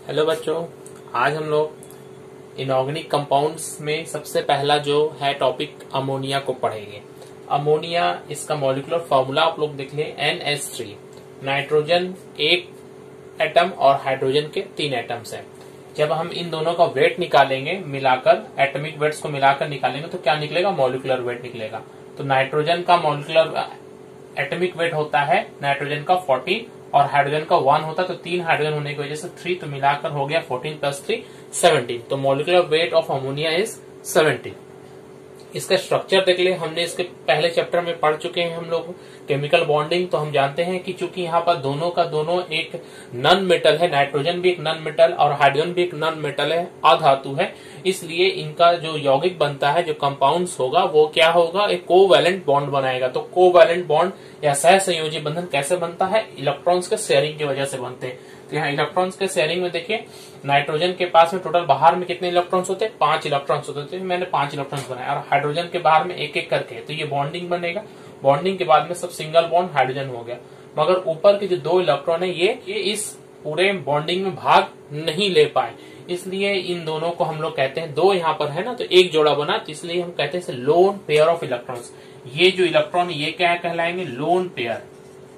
Hello बच्चों, आज हम लोग इनऑर्गेनिक कंपाउंड्स में सबसे पहला जो है टॉपिक अमोनिया को पढ़ेंगे। अमोनिया, इसका मॉलिक्यूलर फॉर्मूला आप लोग देख लें, NH3। नाइट्रोजन एक एटम और हाइड्रोजन के 3 एटम्स हैं। जब हम इन दोनों का वेट निकालेंगे, मिलाकर एटॉमिक वेट्स को मिलाकर निकालेंगे तो क्या निकलेगा? मॉलिक्यूलर वेट निकलेगा। तो नाइट्रोजन का मॉलिक्यूलर एटॉमिक वेट होता है नाइट्रोजन का 14 और हाइड्रोजन का 1 होता है, तो 3 हाइड्रोजन होने की वजह से 3, तो मिलाकर हो गया 14 + 3 17। तो molecular weight of ammonia is 17। इसका स्ट्रक्चर देख ले, हमने इसके पहले चैप्टर में पढ़ चुके हैं हम लोग केमिकल बॉन्डिंग। तो हम जानते हैं कि चूंकि यहाँ पर दोनों का दोनों एक नॉन मेटल है, नाइट्रोजन भी एक नॉन मेटल और हाइड्रोजन भी एक नॉन मेटल है, अधातु है, इसलिए इनका जो यौगिक बनता है, जो कंपाउंड्स होगा, वो क्या होगा? एक कोवैलेंट बॉन्ड बनाएगा। तो कोवैलेंट बॉन्ड या सहसंयोजी बंधन कैसे बनता है? इलेक्ट्रॉन्स के शेयरिंग की वजह से बनते हैं। तो यहाँ इलेक्ट्रॉन्स के शेयरिंग में देखिए, नाइट्रोजन के पास में टोटल बाहर में कितने इलेक्ट्रॉन्स होते हैं? 5 इलेक्ट्रॉन्स होते हैं। मैंने 5 इलेक्ट्रॉन्स बनाए और हाइड्रोजन के बाहर में एक एक करके, तो ये बॉन्डिंग बनेगा। बॉन्डिंग के बाद में सब सिंगल बॉन्ड हाइड्रोजन हो गया, मगर ऊपर के जो 2 इलेक्ट्रॉन है ये इस पूरे बॉन्डिंग में भाग नहीं ले पाए, इसलिए इन दोनों को हम लोग कहते हैं, 2 यहाँ पर है ना, तो एक जोड़ा बना, तो इसलिए हम कहते हैं लोन पेयर ऑफ इलेक्ट्रॉन्स। ये जो इलेक्ट्रॉन ये क्या कहलाएंगे? Lone pair.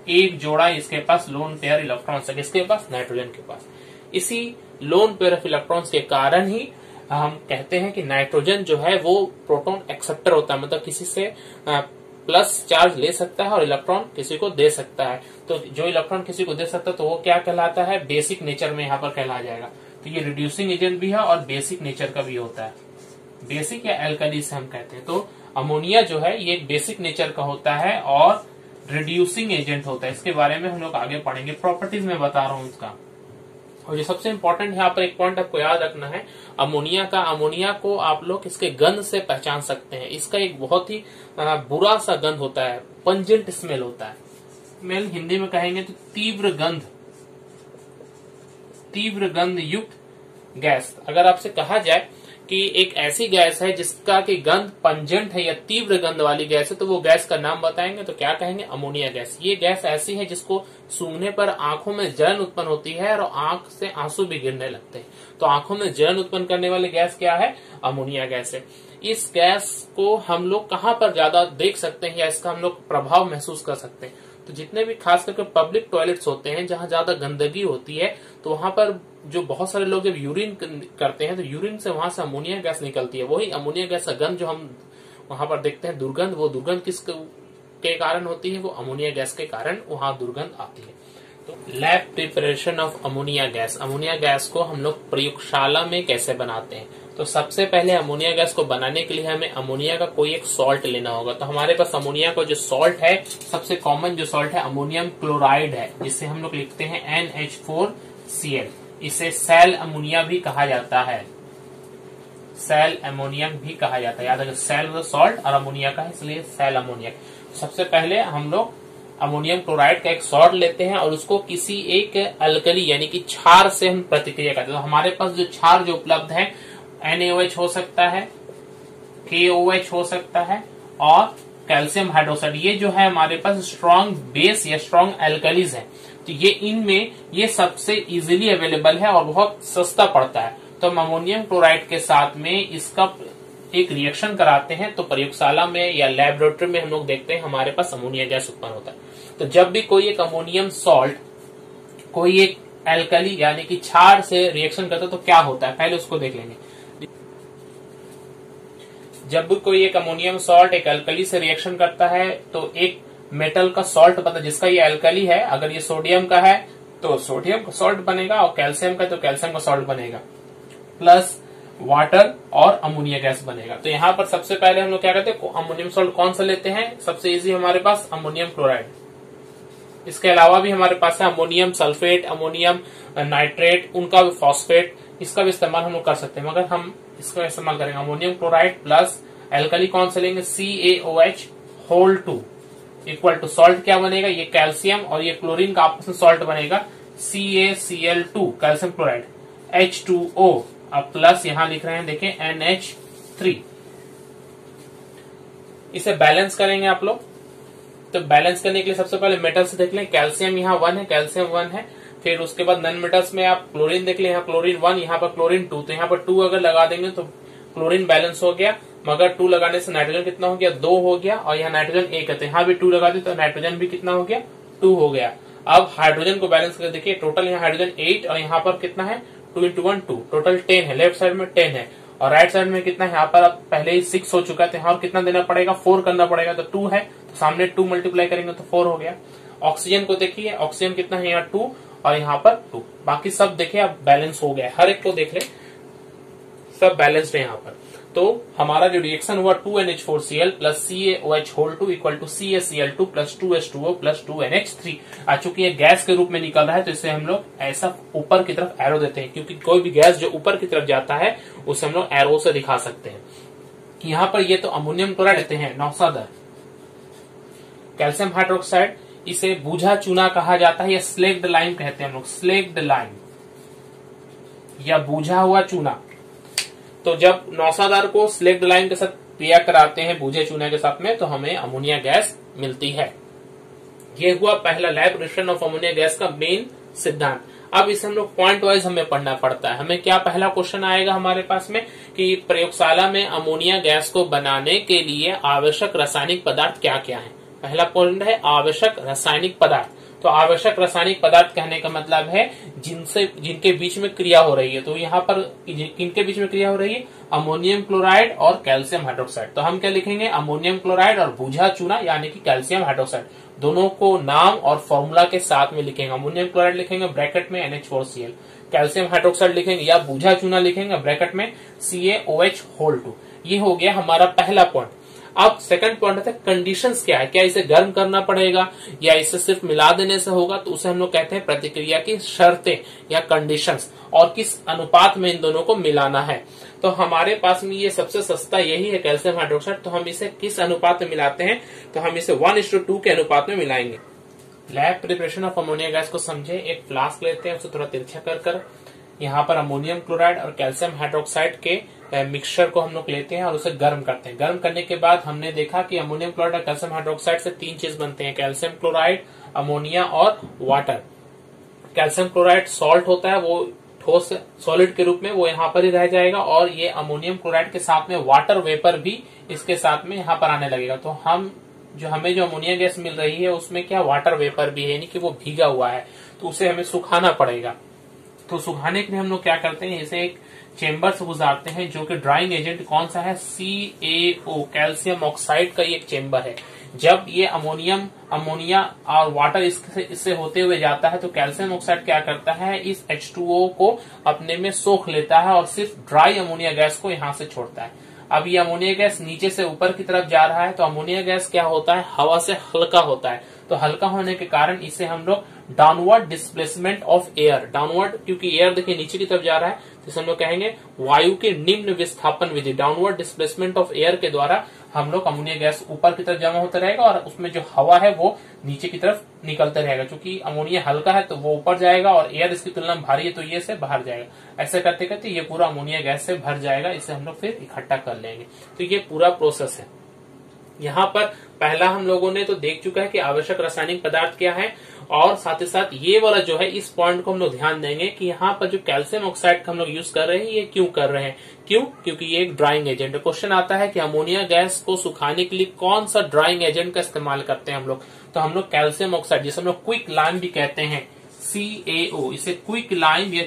एक जोड़ा इसके पास लोन पेयर इलेक्ट्रॉन्स है, किसके पास? नाइट्रोजन के पास। इसी लोन पेयर ऑफ इलेक्ट्रॉन्स के कारण ही हम कहते हैं कि नाइट्रोजन जो है वो प्रोटॉन एक्सेप्टर होता है, मतलब किसी से प्लस चार्ज ले सकता है और इलेक्ट्रॉन किसी को दे सकता है। तो जो इलेक्ट्रॉन किसी को दे सकता है तो वो क्या कहलाता है? बेसिक नेचर में यहाँ पर कहला जाएगा। तो ये रिड्यूसिंग एजेंट भी है और बेसिक नेचर का भी होता है। बेसिक या एल्कली से हम कहते हैं। तो अमोनिया जो है ये बेसिक नेचर का होता है और रिड्यूसिंग एजेंट होता है। इसके बारे में हम लोग आगे पढ़ेंगे, प्रॉपर्टीज में बता रहा हूँ इसका। और जो सबसे इंपॉर्टेंट यहाँ पर एक पॉइंट आपको याद रखना है अमोनिया का, अमोनिया को आप लोग इसके गंध से पहचान सकते हैं। इसका एक बहुत ही बुरा सा गंध होता है, पंजेंट स्मेल होता है। स्मेल हिंदी में कहेंगे तो तीव्र गंध युक्त गैस। अगर आपसे कहा जाए कि एक ऐसी गैस है जिसका कि गंध पंजेंट है या तीव्र गंध वाली गैस है, तो वो गैस का नाम बताएंगे तो क्या कहेंगे? Ammonia gas. ये गैस ऐसी है जिसको सूंघने पर आंखों में जलन उत्पन्न होती है और आंख से आंसू भी गिरने लगते हैं। तो आंखों में जलन उत्पन्न करने वाली गैस क्या है? अमोनिया गैस है। इस गैस को हम लोग कहाँ पर ज्यादा देख सकते हैं या इसका हम लोग प्रभाव महसूस कर सकते हैं? तो जितने भी खास करके पब्लिक टॉयलेट्स होते हैं जहाँ ज्यादा गंदगी होती है, तो वहां पर जो बहुत सारे लोग जब यूरिन करते हैं तो यूरिन से वहां से अमोनिया गैस निकलती है। वही अमोनिया गैस का गंध जो हम वहां पर देखते हैं, दुर्गंध, वो दुर्गंध किस के कारण होती है? वो अमोनिया गैस के कारण वहां दुर्गंध आती है। तो lab preparation of ammonia gas. Ammonia gas को हम लोग प्रयोगशाला में कैसे बनाते हैं? तो सबसे पहले अमोनिया गैस को बनाने के लिए हमें अमोनिया का कोई एक सॉल्ट लेना होगा। तो हमारे पास अमोनिया का जो सॉल्ट है, सबसे कॉमन जो सॉल्ट है अमोनियम क्लोराइड है, जिसे हम लोग लिखते हैं NH4Cl। इसे सेल अमोनिया भी कहा जाता है, सेल अमोनियम भी कहा जाता है। याद रखिए, सेल सॉल्ट और अमोनिया का है, इसलिए सेल अमोनिया। सबसे पहले हम लोग अमोनियम क्लोराइड का एक सॉल्ट लेते हैं और उसको किसी एक अल्कली यानी कि क्षार से हम प्रतिक्रिया करते हैं। तो हमारे पास जो क्षार जो उपलब्ध है, NaOH हो सकता है, KOH हो सकता है और कैल्शियम हाइड्रोक्साइड, ये जो है हमारे पास स्ट्रॉन्ग बेस या स्ट्रॉन्ग एल्कलीज है। तो ये इनमें ये सबसे इजीली अवेलेबल है और बहुत सस्ता पड़ता है। तो हम अमोनियम क्लोराइड के साथ में इसका एक रिएक्शन कराते हैं, तो प्रयोगशाला में या लैबोरेटरी में हम लोग देखते हैं हमारे पास अमोनिया गैस उत्पन्न होता है। तो जब भी कोई एक अमोनियम सॉल्ट कोई एक एल्कली यानी कि क्षार से रिएक्शन करता है तो क्या होता है, पहले उसको देख लेंगे। जब भी कोई एक अमोनियम सॉल्ट एक एल्कली से रिएक्शन करता है तो एक मेटल का सॉल्ट बनता है जिसका ये एल्कली है। अगर ये सोडियम का है तो सोडियम का सॉल्ट बनेगा और कैल्शियम का तो कैल्शियम का सॉल्ट बनेगा, प्लस वाटर और अमोनिया गैस बनेगा। तो यहाँ पर सबसे पहले हम लोग क्या करते हैं, अमोनियम सॉल्ट कौन सा लेते हैं? सबसे इजी हमारे पास अमोनियम क्लोराइड। इसके अलावा भी हमारे पास है अमोनियम सल्फेट, अमोनियम नाइट्रेट, उनका भी फॉस्फेट, इसका भी इस्तेमाल हम लोग कर सकते हैं, मगर हम इसका इस्तेमाल करेंगे अमोनियम क्लोराइड प्लस एल्कली कौन सा लेंगे? CaOH whole 2 equal to salt क्या बनेगा? ये कैल्शियम और ये क्लोरीन का आपस में सॉल्ट बनेगा CaCl2 कैल्शियम क्लोराइड, H2O, अब प्लस यहां लिख रहे हैं देखें NH3। इसे बैलेंस करेंगे आप लोग। तो बैलेंस करने के लिए सबसे पहले मेटल से देख लें, कैल्शियम यहाँ 1 है, कैल्शियम 1 है, फिर उसके बाद नॉन मेटल्स में आप क्लोरीन देख ले, यहाँ क्लोरीन 1, यहाँ पर क्लोरीन 2, तो यहाँ पर 2 अगर लगा देंगे तो क्लोरीन बैलेंस हो गया, मगर 2 लगाने से नाइट्रोजन कितना हो गया, 2 हो गया, और यहाँ नाइट्रोजन 1 है, तो यहाँ भी 2 लगा दे तो नाइट्रोजन भी कितना हो गया, 2 हो गया। अब हाइड्रोजन को बैलेंस कर देखिए, टोटल यहाँ हाइड्रोजन 8 और यहाँ पर कितना है 2 × 1 2, टोटल 10 है, लेफ्ट साइड में 10 है, और राइट साइड में कितना है, यहाँ पर अब पहले ही 6 हो चुका है, तो यहाँ और कितना देना पड़ेगा, 4 करना पड़ेगा, तो 2 है, तो सामने 2 मल्टीप्लाई करेंगे तो 4 हो गया। ऑक्सीजन को देखिए, ऑक्सीजन कितना है, यहाँ 2 और यहाँ पर 2, बाकी सब देखिए अब बैलेंस हो गया, हर एक को देख ले सब बैलेंस्ड है यहाँ पर। तो हमारा जो रिएक्शन हुआ 2NH4Cl plus CaOH2 equal to CaCl2 plus 2H2O plus 2NH3। चूंकि ये गैस के रूप में निकल रहा है तो इसे हम लोग ऐसा ऊपर की तरफ एरो देते हैं, क्योंकि कोई भी गैस जो ऊपर की तरफ जाता है उसे हम लोग एरो से दिखा सकते हैं। यहाँ पर ये तो अमोनियम क्लोराइड लेते हैं 910, कैल्शियम हाइड्रोक्साइड इसे बूझा चूना कहा जाता है या स्लेक्ड लाइम कहते हैं हम लोग, स्लेक्ड लाइम या बूझा हुआ चूना। तो जब नौसादार को स्लेक्ड लाइम के साथ क्रिया कराते हैं बूझे चूने के साथ में तो हमें अमोनिया गैस मिलती है। ये हुआ पहला lab reaction of ammonia gas का मेन सिद्धांत। अब इसे हम लोग पॉइंट वाइज हमें पढ़ना पड़ता है। हमें क्या पहला क्वेश्चन आएगा हमारे पास में कि प्रयोगशाला में अमोनिया गैस को बनाने के लिए आवश्यक रासायनिक पदार्थ क्या क्या है। पहला पॉइंट है आवश्यक रासायनिक पदार्थ। तो आवश्यक रासायनिक पदार्थ कहने का मतलब है जिनके बीच में क्रिया हो रही है। तो यहाँ पर किनके बीच में क्रिया हो रही है, अमोनियम क्लोराइड और कैल्शियम हाइड्रोक्साइड। तो हम क्या लिखेंगे, अमोनियम क्लोराइड और बूझा चूना यानी कि कैल्शियम हाइड्रोक्साइड, दोनों को नाम और फॉर्मूला के साथ में लिखेंगे। अमोनियम क्लोराइड लिखेंगे ब्रैकेट में NH4Cl, कैल्शियम हाइड्रोक्साइड लिखेंगे या बूझा चूना लिखेंगे ब्रैकेट में CaOH2। ये हो गया हमारा पहला पॉइंट। अब सेकंड पॉइंट है कंडीशंस क्या है, क्या इसे गर्म करना पड़ेगा या इसे सिर्फ मिला देने से होगा। तो उसे हम लोग कहते हैं प्रतिक्रिया की शर्तें या कंडीशंस, और किस अनुपात में इन दोनों को मिलाना है। तो हमारे पास में ये सबसे सस्ता यही है कैल्शियम हाइड्रोक्साइड। तो हम इसे किस अनुपात में मिलाते हैं, तो हम इसे 1:2 के अनुपात में मिलाएंगे। Lab preparation of ammonia gas को समझे, एक फ्लास्क लेते हैं, उसे थोड़ा तिरछा कर यहाँ पर अमोनियम क्लोराइड और कैल्शियम हाइड्रोक्साइड के मिक्सचर को हम लोग लेते हैं और उसे गर्म करते हैं। गर्म करने के बाद हमने देखा कि अमोनियम क्लोराइड और कैल्शियम हाइड्रोक्साइड से 3 चीज बनते हैं, कैल्शियम क्लोराइड, अमोनिया और वाटर। कैल्शियम क्लोराइड सॉल्ट होता है, वो ठोस सॉलिड के रूप में वो यहाँ पर ही रह जाएगा, और ये अमोनियम क्लोराइड के साथ में वाटर वेपर भी इसके साथ में यहाँ पर आने लगेगा। तो हमें जो अमोनिया गैस मिल रही है उसमें क्या वाटर वेपर भी है, यानी कि वो भीगा हुआ है, तो उसे हमें सुखाना पड़ेगा। तो सुखाने के लिए हम लोग क्या करते हैं, इसे एक चेम्बर से गुजारते हैं, जो कि ड्राइंग एजेंट कौन सा है, CaO कैल्शियम ऑक्साइड का ये एक चेम्बर है। जब ये अमोनिया और वाटर इससे होते हुए जाता है तो कैल्शियम ऑक्साइड क्या करता है, इस H2O को अपने में सोख लेता है और सिर्फ ड्राई अमोनिया गैस को यहाँ से छोड़ता है। अब ये अमोनिया गैस नीचे से ऊपर की तरफ जा रहा है, तो अमोनिया गैस क्या होता है, हवा से हल्का होता है। तो हल्का होने के कारण इसे हम लोग downward displacement of air, downward क्योंकि एयर देखिए नीचे की तरफ जा रहा है, तो इसे हम लोग कहेंगे वायु के निम्न विस्थापन विधि, डाउनवर्ड डिस्प्लेसमेंट ऑफ एयर के द्वारा हम लोग अमोनिया गैस ऊपर की तरफ जमा होता रहेगा और उसमें जो हवा है वो नीचे की तरफ निकलता रहेगा। क्योंकि अमोनिया हल्का है तो वो ऊपर जाएगा और एयर इसकी तुलना में भारी है तो ये से बाहर जाएगा। ऐसे करते करते ये पूरा अमोनिया गैस से भर जाएगा, इसे हम लोग फिर इकट्ठा कर लेंगे। तो ये पूरा प्रोसेस है। यहाँ पर पहला हम लोगों ने तो देख चुका है कि आवश्यक रासायनिक पदार्थ क्या है, और साथ ही साथ ये वाला जो है इस पॉइंट को हम लोग ध्यान देंगे कि यहाँ पर जो कैल्शियम ऑक्साइड का हम लोग यूज कर रहे हैं ये क्यों कर रहे हैं, क्योंकि ये एक ड्राइंग एजेंट है। क्वेश्चन आता है कि अमोनिया गैस को सुखाने के लिए कौन सा ड्राइंग एजेंट का इस्तेमाल करते हैं हम लोग, तो हम लोग कैल्शियम ऑक्साइड जिसे हम लोग क्विक लाइम भी कहते हैं, CaO, इसे क्विक लाइम या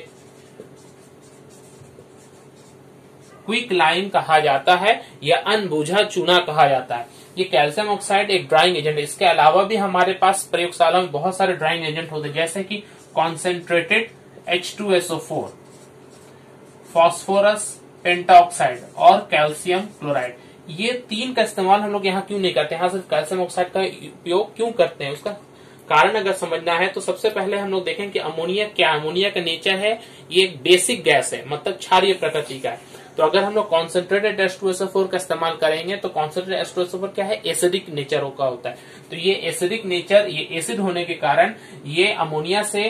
क्विक लाइम कहा जाता है या अनबूझा चूना कहा जाता है। ये कैल्शियम ऑक्साइड एक ड्राइंग एजेंट है। इसके अलावा भी हमारे पास प्रयोगशाला में बहुत सारे ड्राइंग एजेंट होते हैं, जैसे कि कॉन्सेंट्रेटेड H2SO4, फास्फोरस पेंटाऑक्साइड और कैल्शियम क्लोराइड। ये 3 का इस्तेमाल हम लोग यहाँ क्यों नहीं करते, यहाँ सिर्फ कैल्शियम ऑक्साइड का उपयोग क्यों करते हैं, उसका कारण अगर समझना है तो सबसे पहले हम लोग देखें कि अमोनिया क्या, अमोनिया का नेचर है ये एक बेसिक गैस है, मतलब क्षारीय प्रकृति का है। तो अगर हम लोग कॉन्सेंट्रेटेड H2SO4 का इस्तेमाल करेंगे तो कॉन्सेंट्रेटेड H2SO4 क्या है, एसिडिक नेचर का होता है। तो ये एसिडिक नेचर, ये एसिड होने के कारण ये अमोनिया से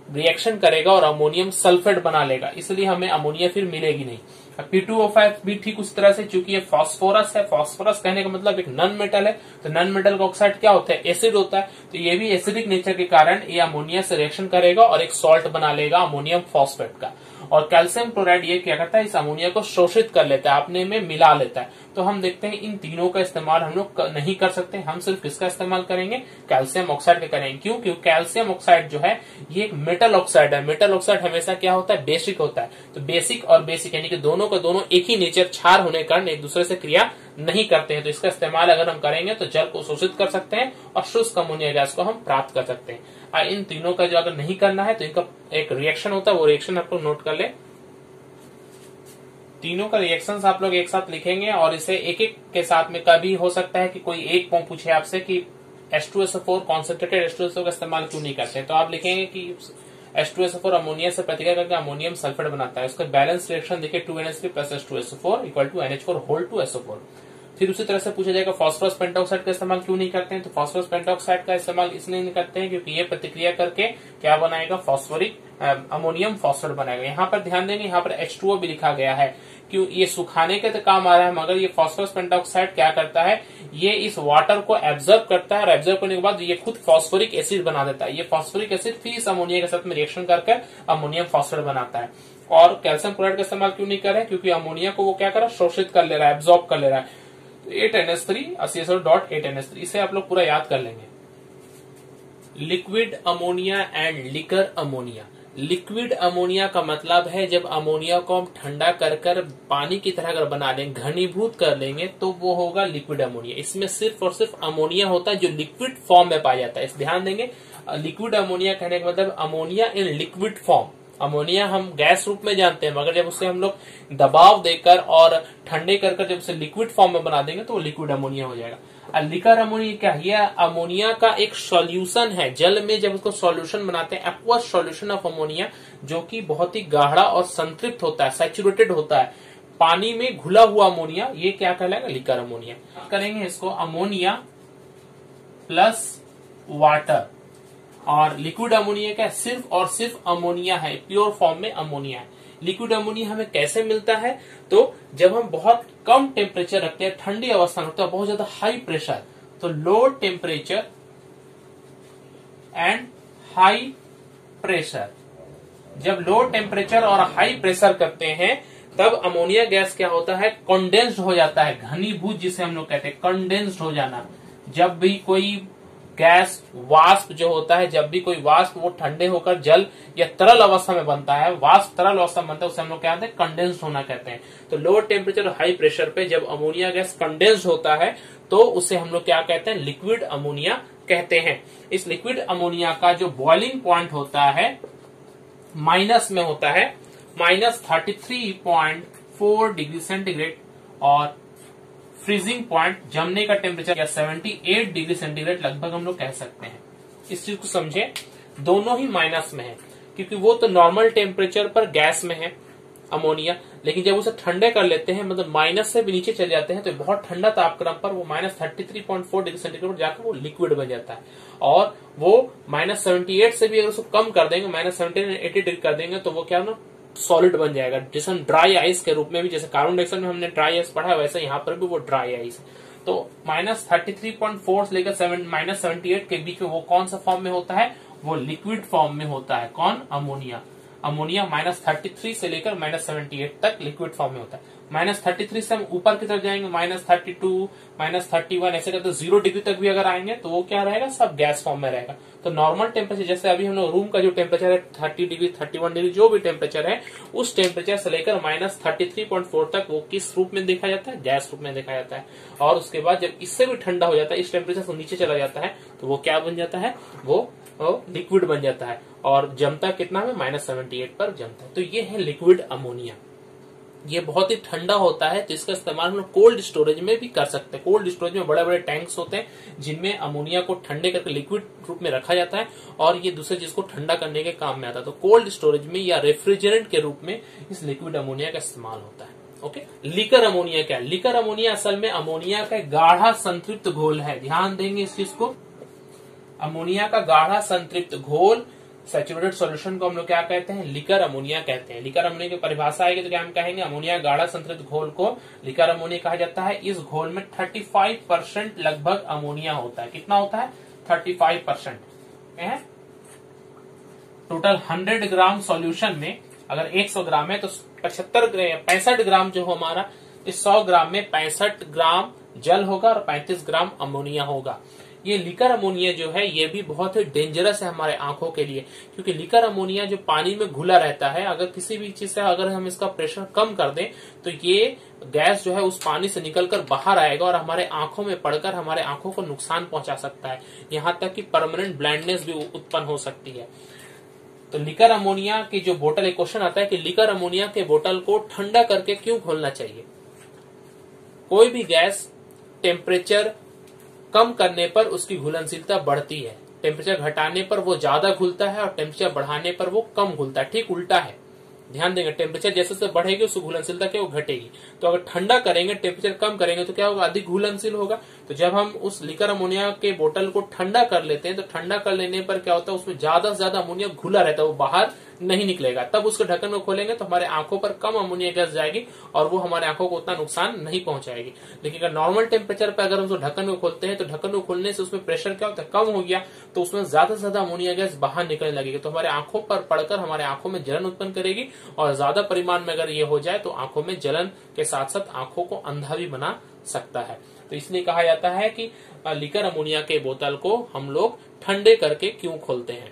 रिएक्शन करेगा और अमोनियम सल्फेट बना लेगा, इसलिए हमें अमोनिया फिर मिलेगी नहीं। P2O5 भी ठीक उस तरह से, चूंकि ये फास्फोरस है, फास्फोरस कहने का मतलब एक नॉन मेटल है, तो नॉन मेटल का ऑक्साइड क्या होता है, एसिड होता है, तो ये भी एसिडिक नेचर के कारण ये अमोनिया से रिएक्शन करेगा और एक सॉल्ट बना लेगा अमोनियम फॉस्फेट का। और कैल्शियम क्लोराइड ये क्या करता है, इस अमोनिया को शोषित कर लेता है, अपने में मिला लेता है। तो हम देखते हैं इन तीनों का इस्तेमाल हम लोग नहीं कर सकते, हम सिर्फ किसका इस्तेमाल करेंगे, कैल्शियम ऑक्साइड का करेंगे। क्यों? क्योंकि कैल्शियम ऑक्साइड जो है ये एक मेटल ऑक्साइड है। मेटल ऑक्साइड हमेशा क्या होता है, बेसिक होता है। तो बेसिक और बेसिक यानी कि दोनों का दोनों एक ही नेचर, क्षार होने के कारण एक दूसरे से क्रिया नहीं करते हैं। तो इसका इस्तेमाल अगर हम करेंगे तो जल को शोषित कर सकते हैं और शुष्क अमोनिया गैस को हम प्राप्त कर सकते हैं। इन तीनों का जो अगर नहीं करना है तो इनका एक रिएक्शन होता है, वो रिएक्शन आप लोग नोट कर ले। तीनों का रिएक्शंस आप लोग एक साथ लिखेंगे और इसे एक एक के साथ में कभी हो सकता है कि कोई एक पूछे आपसे कि H2SO4 कॉन्सेंट्रेटेड H2SO का इस्तेमाल क्यों नहीं करते, तो आप लिखेंगे कि H2SO4 अमोनिया से प्रतिक्रिया करके अमोनियम सल्फेट बनाता है। उसका बैलेंस रिएक्शन देखिए 2NH3 plus H2SO4 equal to NH4 whole two SO4। फिर उसी तरह से पूछा जाएगा फास्फोरस पेंटॉक्साइड का इस्तेमाल क्यों नहीं करते हैं, तो फास्फोरस पेंटॉक्साइड का इस्तेमाल इसलिए नहीं करते हैं क्योंकि ये प्रतिक्रिया करके क्या बनाएगा, फॉस्फोरिक अमोनियम फॉस्फेट बनाएगा। यहाँ पर ध्यान देंगे, यहाँ पर H2O भी लिखा गया है, क्यों, ये सुखाने के तो काम आ रहा है, मगर ये फास्फोरस पेंटॉक्साइड क्या करता है, ये इस वाटर को एब्जॉर्ब करता है और एब्जॉर्ब करने के बाद ये खुद फॉस्फोरिक एसिड बना देता है। ये फॉस्फोरिक एसिड फिर इस अमोनिया के साथ में रिएक्शन करके अमोनियम फॉस्फेट बनाता है। और कैल्शियम क्लोराइड का इस्तेमाल क्यों नहीं कर रहे हैं, क्योंकि अमोनिया को वो क्या कर रहा है, शोषित कर ले रहा है, एब्जॉर्ब कर ले रहा है। 8NH3 CSO.8NH3 इसे आप लोग पूरा याद कर लेंगे। Liquid ammonia and liquor ammonia. Liquid ammonia का मतलब है जब अमोनिया को हम ठंडा कर कर पानी की तरह अगर बना लें, घनीभूत कर लेंगे, तो वो होगा लिक्विड अमोनिया। इसमें सिर्फ और सिर्फ अमोनिया होता है जो लिक्विड फॉर्म में पाया जाता है। इस ध्यान देंगे, लिक्विड अमोनिया कहने का मतलब ammonia in liquid form. Ammonia हम गैस रूप में जानते हैं, मगर जब उसे हम लोग दबाव देकर और ठंडे कर जब उसे लिक्विड फॉर्म में बना देंगे तो वो लिक्विड अमोनिया हो जाएगा। लिकर अमोनिया क्या है, यह अमोनिया का एक सॉल्यूशन है। जल में जब उसको सॉल्यूशन बनाते हैं, एक्वस सॉल्यूशन ऑफ अमोनिया, जो कि बहुत ही गाढ़ा और संतृप्त होता है, सैचुरेटेड होता है, पानी में घुला हुआ अमोनिया, ये क्या कहलाएगा, लिकर अमोनिया। करेंगे इसको अमोनिया प्लस वाटर। और लिक्विड अमोनिया क्या, सिर्फ और सिर्फ अमोनिया है, प्योर फॉर्म में अमोनिया है। लिक्विड अमोनिया हमें कैसे मिलता है, तो जब हम बहुत कम टेम्परेचर रखते हैं, ठंडी अवस्था में रखते हैं, बहुत ज्यादा हाई प्रेशर, तो low temperature and high pressure, जब लो टेम्परेचर और हाई प्रेशर करते हैं तब अमोनिया गैस क्या होता है, कंडेंस्ड हो जाता है, घनीभूत जिसे हम लोग कहते हैं, कंडेंस्ड हो जाना। जब भी कोई गैस वाष्प जो होता है, जब भी कोई वाष्प वो ठंडे होकर जल या तरल अवस्था में बनता है, वाष्प तरल अवस्था में बनता है, उसे हम लोग क्या कहते हैं, कंडेंस्ड होना कहते हैं। तो लो टेम्परेचर और हाई प्रेशर पे जब अमोनिया गैस कंडेंस्ड होता है तो उसे हम लोग क्या कहते हैं, लिक्विड अमोनिया कहते हैं। इस लिक्विड अमोनिया का जो बॉइलिंग पॉइंट होता है माइनस में होता है, -33.4 डिग्री सेंटीग्रेड, और फ्रीजिंग पॉइंट, जमने का टेम्परेचर या 78 डिग्री सेंटीग्रेड लगभग हम लोग कह सकते हैं। इस चीज को समझे, दोनों ही माइनस में है, क्योंकि वो तो नॉर्मल टेम्परेचर पर गैस में है अमोनिया, लेकिन जब उसे ठंडे कर लेते हैं, मतलब माइनस से भी नीचे चले जाते हैं, तो बहुत ठंडा तापक्रम पर वो -33.4 डिग्री सेंटीग्रेड पर जाकर वो लिक्विड बन जाता है। और वो -78 से भी अगर उसको कम कर देंगे, -70 80 डिग्री कर देंगे, तो वो क्या ना सॉलिड बन जाएगा, जिसे हम ड्राई आइस के रूप में भी, जैसे कार्बन डाइऑक्साइड में हमने ड्राई आइस पढ़ा है, वैसे यहाँ पर भी वो ड्राई आइस है। तो -33.4 से लेकर -78 के बीच में वो कौन सा फॉर्म में होता है, वो लिक्विड फॉर्म में होता है। कौन, अमोनिया। अमोनिया -33 से लेकर -78 तक लिक्विड फॉर्म में होता है। -33 से हम ऊपर की तरफ जाएंगे, -32 -31 ऐसे करते 0 डिग्री तक भी अगर आएंगे तो वो क्या रहेगा, सब गैस फॉर्म में रहेगा। तो नॉर्मल टेम्परेचर, जैसे अभी हम लोग रूम का जो टेम्परेचर है 30 डिग्री 31 डिग्री जो भी टेम्परेचर है, उस टेम्परेचर से लेकर -33.4 तक वो किस रूप में देखा जाता है, गैस रूप में देखा जाता है। और उसके बाद जब इससे भी ठंडा हो जाता है, इस टेम्परेचर से नीचे चला जाता है, तो वो क्या बन जाता है, वो लिक्विड बन जाता है। और जमता कितना में, -78 पर जमता है। तो ये है लिक्विड अमोनिया। ये बहुत ही ठंडा होता है, जिसका इस्तेमाल हम लोग कोल्ड स्टोरेज में भी कर सकते हैं। कोल्ड स्टोरेज में बड़े बड़े टैंक्स होते हैं, जिनमें अमोनिया को ठंडे करके लिक्विड रूप में रखा जाता है, और ये दूसरे चीज को ठंडा करने के काम में आता है। तो कोल्ड स्टोरेज में या रेफ्रिजरेंट के रूप में इस लिक्विड अमोनिया का इस्तेमाल होता है। ओके, लिकर अमोनिया क्या है, लिकर अमोनिया असल में अमोनिया का गाढ़ा संतृप्त घोल है। ध्यान देंगे इस चीज को, अमोनिया का गाढ़ा संतृप्त घोल सैचुरेटेड सॉल्यूशन को हम लोग क्या कहते हैं, लिकर अमोनिया कहते हैं। लिकर अमोनिया की परिभाषा आएगी तो क्या हम कहेंगे, अमोनिया गाढ़ा संतृप्त घोल को लिकर अमोनिया कहा जाता है। इस घोल में 35% लगभग अमोनिया होता है। कितना होता है, 35%। टोटल 100 ग्राम सॉल्यूशन में अगर 100 ग्राम है तो 65 ग्राम जो हमारा, इस 100 ग्राम में 65 ग्राम जल होगा और 35 ग्राम अमोनिया होगा। ये लिकर अमोनिया जो है ये भी बहुत ही डेंजरस है हमारे आंखों के लिए, क्योंकि लिकर अमोनिया जो पानी में घुला रहता है, अगर किसी भी चीज से अगर हम इसका प्रेशर कम कर दें तो ये गैस जो है उस पानी से निकलकर बाहर आएगा और हमारे आंखों में पड़कर हमारे आंखों को नुकसान पहुंचा सकता है। यहाँ तक कि परमानेंट ब्लाइंडनेस भी उत्पन्न हो सकती है। तो लिकर अमोनिया की जो बोतल, एक क्वेश्चन आता है कि लिकर अमोनिया के बोतल को ठंडा करके क्यों खोलना चाहिए। कोई भी गैस टेम्परेचर कम करने पर उसकी घुलनशीलता बढ़ती है, टेम्परेचर घटाने पर वो ज्यादा घुलता है और टेम्परेचर बढ़ाने पर वो कम घुलता है। ठीक उल्टा है, ध्यान देंगे, टेम्परेचर जैसे जैसे बढ़ेगी उसकी घुलनशीलता क्या वो घटेगी। तो अगर ठंडा करेंगे, टेम्परेचर कम करेंगे तो क्या होगा, अधिक घुलनशील होगा। तो जब हम उस लिकर अमोनिया के बोतल को ठंडा कर लेते हैं तो ठंडा कर लेने पर क्या होता है, उसमें ज्यादा से ज्यादा अमोनिया घुला रहता है, वो बाहर नहीं निकलेगा। तब उसके ढक्कन को खोलेंगे तो हमारे आंखों पर कम अमोनिया गैस जाएगी और वो हमारे आंखों को उतना नुकसान नहीं पहुंचाएगी। लेकिन अगर नॉर्मल टेम्परेचर पर अगर हम उसको ढक्कन को खोलते हैं तो ढक्कन को खोलने से उसमें प्रेशर क्या होता है, कम हो गया, तो उसमें ज्यादा से ज्यादा अमोनिया गैस बाहर निकलने लगेगी। तो हमारे आंखों पर पड़कर हमारे आंखों में जलन उत्पन्न करेगी और ज्यादा परिमाण में अगर ये हो जाए तो आंखों में जलन के साथ साथ आंखों को अंधा भी बना सकता है। तो इसलिए कहा जाता है कि लिकर अमोनिया के बोतल को हम लोग ठंडे करके क्यों खोलते हैं।